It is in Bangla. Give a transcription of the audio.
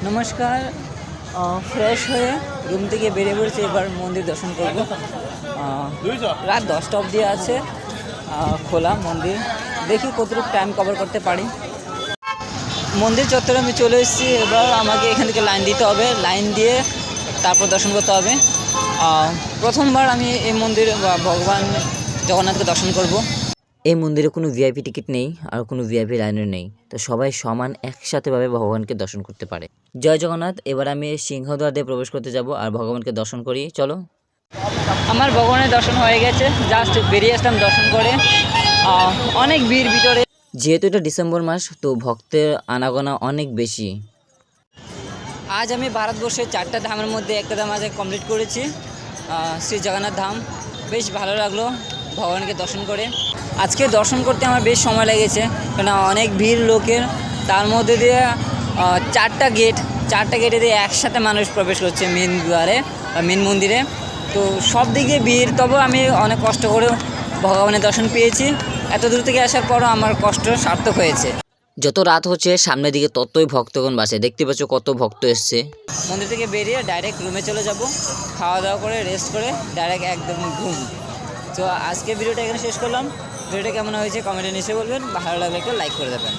নমস্কার। ফ্রেশ হয়ে রুম থেকে বেরিয়ে পড়েছি, এবার মন্দির দর্শন করব। রাত 10টা অবধি আছে খোলা মন্দির, দেখি কতটুকু টাইম কভার করতে পারি। মন্দির চত্বরে আমি চলে এসেছি, এবার আমাকে এখান থেকে লাইন দিতে হবে, লাইন দিয়ে তারপর দর্শন করতে হবে। প্রথমবার আমি এই মন্দির ভগবান জগন্নাথকে দর্শন করব। এই মন্দিরে কোনো ভিআইপি টিকিট নেই আর কোনো ভিআইপি লাইনও নেই, তো সবাই সমান একসাথেভাবে ভগবানকে দর্শন করতে পারে। জয় জগন্নাথ। এবার আমি সিংহদ্বার দিয়ে প্রবেশ করতে যাব আর ভগবানকে দর্শন করি। চলো। আমার ভগবানের দর্শন হয়ে গেছে, জাস্ট বেরিয়ে আসলাম দর্শন করে। অনেক ভিড় ভিতরে, যেহেতু এটা ডিসেম্বর মাস, তো ভক্তের আনাগোনা অনেক বেশি। আজ আমি ভারতবর্ষের 4টা ধামের মধ্যে একটা ধাম আজ কমপ্লিট করেছি, শ্রী জগন্নাথ ধাম। বেশ ভালো লাগলো ভগবানকে দর্শন করে। আজকে দর্শন করতে আমার বেশ সময় লেগেছে, কেন অনেক ভিড় লোকের, তার মধ্যে দিয়ে 4টা গেটে দিয়ে একসাথে মানুষ প্রবেশ করছে মেন দুয়ারে বা মেন মন্দিরে। তো সব দিকে ভিড়, তবু আমি অনেক কষ্ট করে ভগবানের দর্শন পেয়েছি। এত দূর থেকে আসার পরও আমার কষ্ট সার্থক হয়েছে। যত রাত হচ্ছে সামনের দিকে ততই ভক্তগণ বাসে, দেখতে পাচ্ছ কত ভক্ত এসছে। মন্দির থেকে বেরিয়ে ডাইরেক্ট রুমে চলে যাব, খাওয়া দাওয়া করে রেস্ট করে ডাইরেক্ট একদম ঘুম। তো আজকে ভিডিওটা এখানে শেষ করলাম। ভিডিওটা কেমন হয়েছে কমেন্টে নিশ্চয়ই বলবেন, ভালো লাগলে একটা লাইক করে দেবেন।